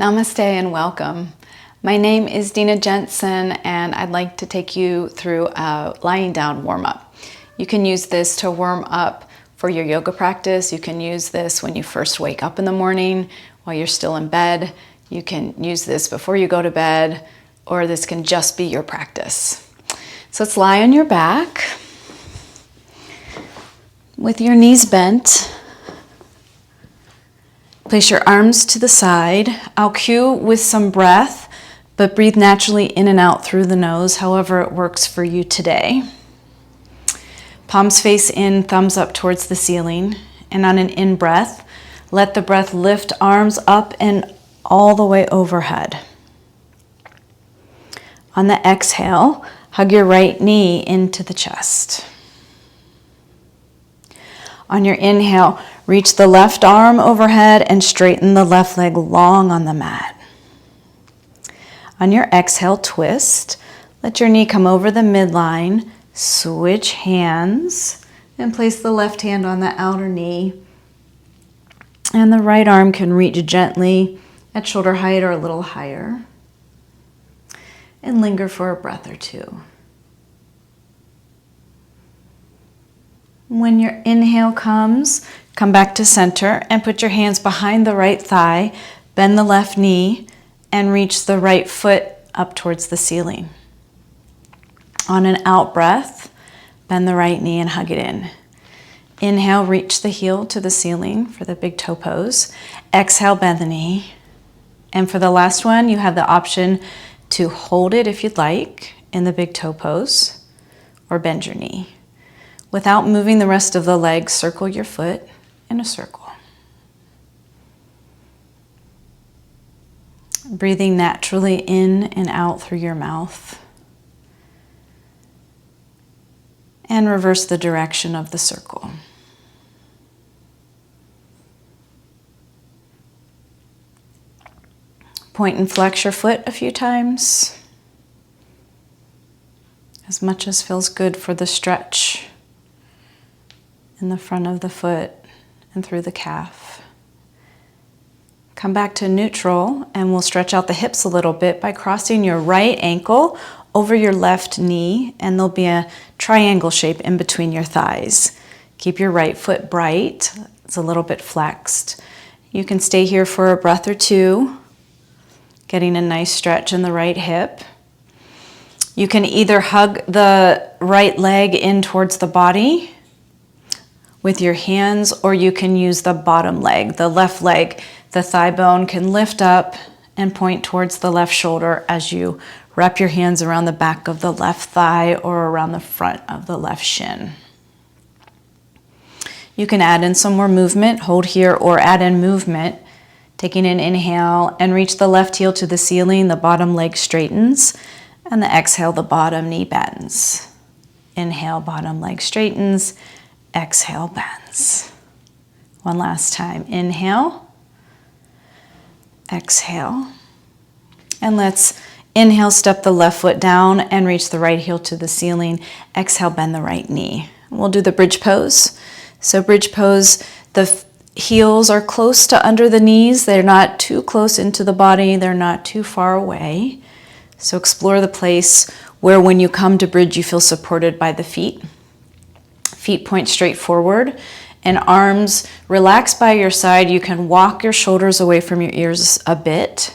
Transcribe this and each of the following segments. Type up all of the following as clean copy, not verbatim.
Namaste and welcome. My name is Dina Jensen and I'd like to take you through a lying down warm-up. You can use this to warm up for your yoga practice. You can use this when you first wake up in the morning while you're still in bed. You can use this before you go to bed, or this can just be your practice. So let's lie on your back with your knees bent. Place your arms to the side. I'll cue with some breath, but breathe naturally in and out through the nose, however it works for you today. Palms face in, thumbs up towards the ceiling. And on an in-breath, let the breath lift arms up and all the way overhead. On the exhale, hug your right knee into the chest. On your inhale, reach the left arm overhead and straighten the left leg long on the mat. On your exhale, twist. Let your knee come over the midline. Switch hands and place the left hand on the outer knee. And the right arm can reach gently at shoulder height or a little higher. And linger for a breath or two. When your inhale comes, come back to center and put your hands behind the right thigh, bend the left knee, and reach the right foot up towards the ceiling. On an out breath, bend the right knee and hug it in. Inhale, reach the heel to the ceiling for the big toe pose. Exhale, bend the knee. And for the last one, you have the option to hold it if you'd like in the big toe pose, or bend your knee. Without moving the rest of the leg, circle your foot in a circle. Breathing naturally in and out through your mouth. And reverse the direction of the circle. Point and flex your foot a few times, as much as feels good for the stretch in the front of the foot and through the calf. Come back to neutral and we'll stretch out the hips a little bit by crossing your right ankle over your left knee, and there'll be a triangle shape in between your thighs. Keep your right foot bright. It's a little bit flexed. You can stay here for a breath or two, getting a nice stretch in the right hip. You can either hug the right leg in towards the body with your hands, or you can use the bottom leg, the left leg. The thigh bone can lift up and point towards the left shoulder as you wrap your hands around the back of the left thigh or around the front of the left shin. You can add in some more movement, hold here, or add in movement. Taking an inhale and reach the left heel to the ceiling, the bottom leg straightens, and the exhale, the bottom knee bends. Inhale, bottom leg straightens. Exhale, bends. One last time. Inhale. Exhale. And let's inhale, step the left foot down and reach the right heel to the ceiling. Exhale, bend the right knee. We'll do the bridge pose. So bridge pose, the heels are close to under the knees. They're not too close into the body. They're not too far away. So explore the place where when you come to bridge, you feel supported by the feet. Feet point straight forward and arms relax by your side. You can walk your shoulders away from your ears a bit.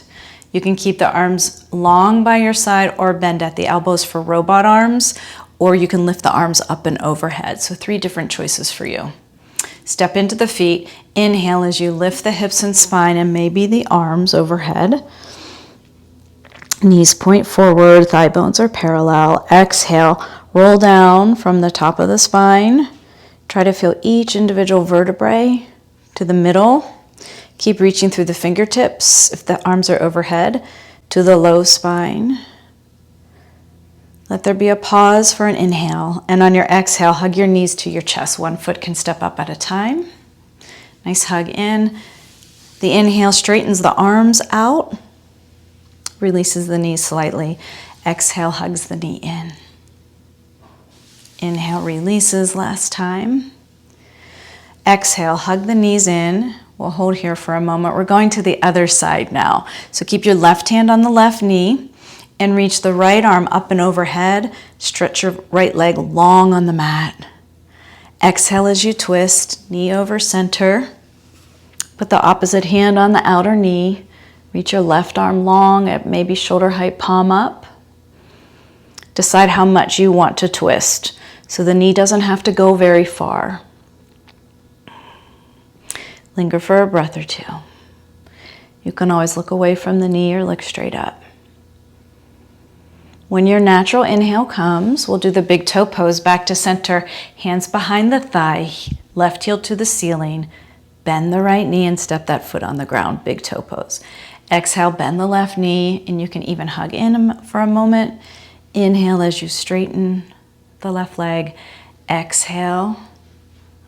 You can keep the arms long by your side or bend at the elbows for robot arms, or you can lift the arms up and overhead. So 3 different choices for you. Step into the feet. Inhale as you lift the hips and spine and maybe the arms overhead. Knees point forward, thigh bones are parallel. Exhale. Roll down from the top of the spine. Try to feel each individual vertebrae to the middle. Keep reaching through the fingertips, if the arms are overhead, to the low spine. Let there be a pause for an inhale. And on your exhale, hug your knees to your chest. One foot can step up at a time. Nice hug in. The inhale straightens the arms out, releases the knees slightly. Exhale, hugs the knee in. Inhale, releases last time. Exhale, hug the knees in. We'll hold here for a moment. We're going to the other side now. So keep your left hand on the left knee and reach the right arm up and overhead. Stretch your right leg long on the mat. Exhale as you twist, knee over center. Put the opposite hand on the outer knee. Reach your left arm long at maybe shoulder height, palm up. Decide how much you want to twist. So the knee doesn't have to go very far. Linger for a breath or two. You can always look away from the knee or look straight up. When your natural inhale comes, we'll do the big toe pose back to center. Hands behind the thigh, left heel to the ceiling. Bend the right knee and step that foot on the ground, big toe pose. Exhale, bend the left knee, and you can even hug in for a moment. Inhale as you straighten the left leg. Exhale,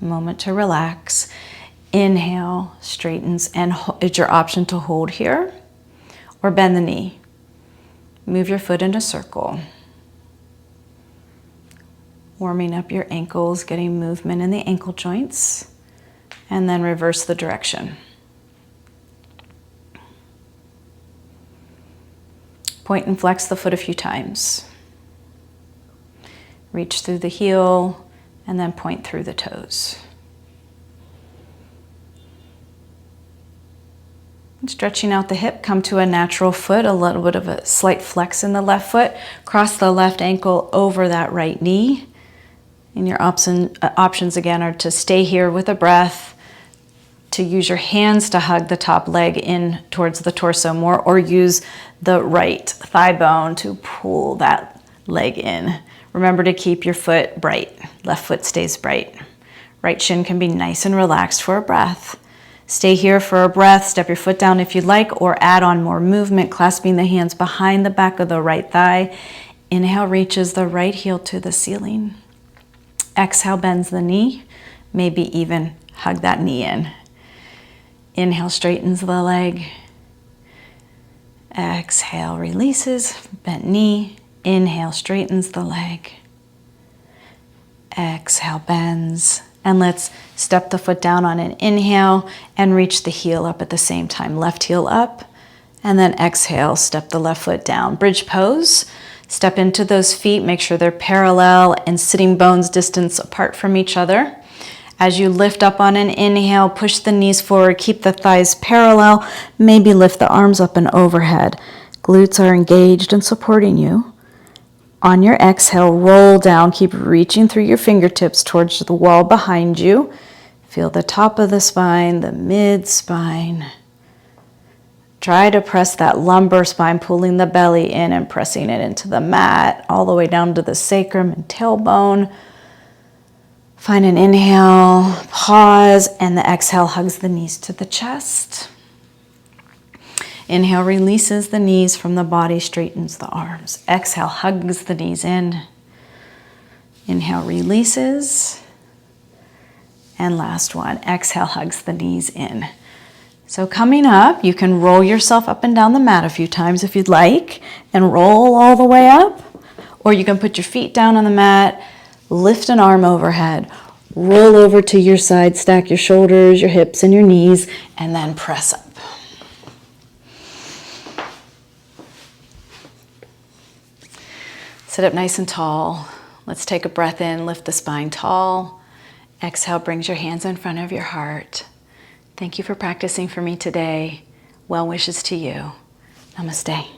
a moment to relax. Inhale, straightens, and it's your option to hold here or bend the knee. Move your foot in a circle. Warming up your ankles, getting movement in the ankle joints, and then reverse the direction. Point and flex the foot a few times. Reach through the heel and then point through the toes. Stretching out the hip, come to a natural foot, a little bit of a slight flex in the left foot. Cross the left ankle over that right knee. And your options again are to stay here with a breath, to use your hands to hug the top leg in towards the torso more, or use the right thigh bone to pull that leg in. Remember to keep your foot bright. Left foot stays bright. Right shin can be nice and relaxed for a breath. Stay here for a breath. Step your foot down if you'd like, or add on more movement, clasping the hands behind the back of the right thigh. Inhale reaches the right heel to the ceiling. Exhale bends the knee. Maybe even hug that knee in. Inhale straightens the leg. Exhale releases, bent knee. Inhale straightens the leg. Exhale bends. And let's step the foot down on an inhale and reach the heel up at the same time. Left heel up, and then exhale, step the left foot down. Bridge pose. Step into those feet, make sure they're parallel and sitting bones distance apart from each other. As you lift up on an inhale, push the knees forward, keep the thighs parallel, maybe lift the arms up and overhead. Glutes are engaged and supporting you. On your exhale, roll down, keep reaching through your fingertips towards the wall behind you. Feel the top of the spine, the mid-spine. Try to press that lumbar spine, pulling the belly in and pressing it into the mat, all the way down to the sacrum and tailbone. Find an inhale, pause, and the exhale hugs the knees to the chest. Inhale releases the knees from the body, straightens the arms. Exhale hugs the knees in. Inhale releases. And last one, exhale hugs the knees in. So coming up, you can roll yourself up and down the mat a few times if you'd like, and roll all the way up. Or you can put your feet down on the mat, lift an arm overhead, roll over to your side, stack your shoulders, your hips, and your knees, and then press up. Sit up nice and tall. Let's take a breath in, lift the spine tall. Exhale brings your hands in front of your heart. Thank you for practicing for me today. Well wishes to you. Namaste.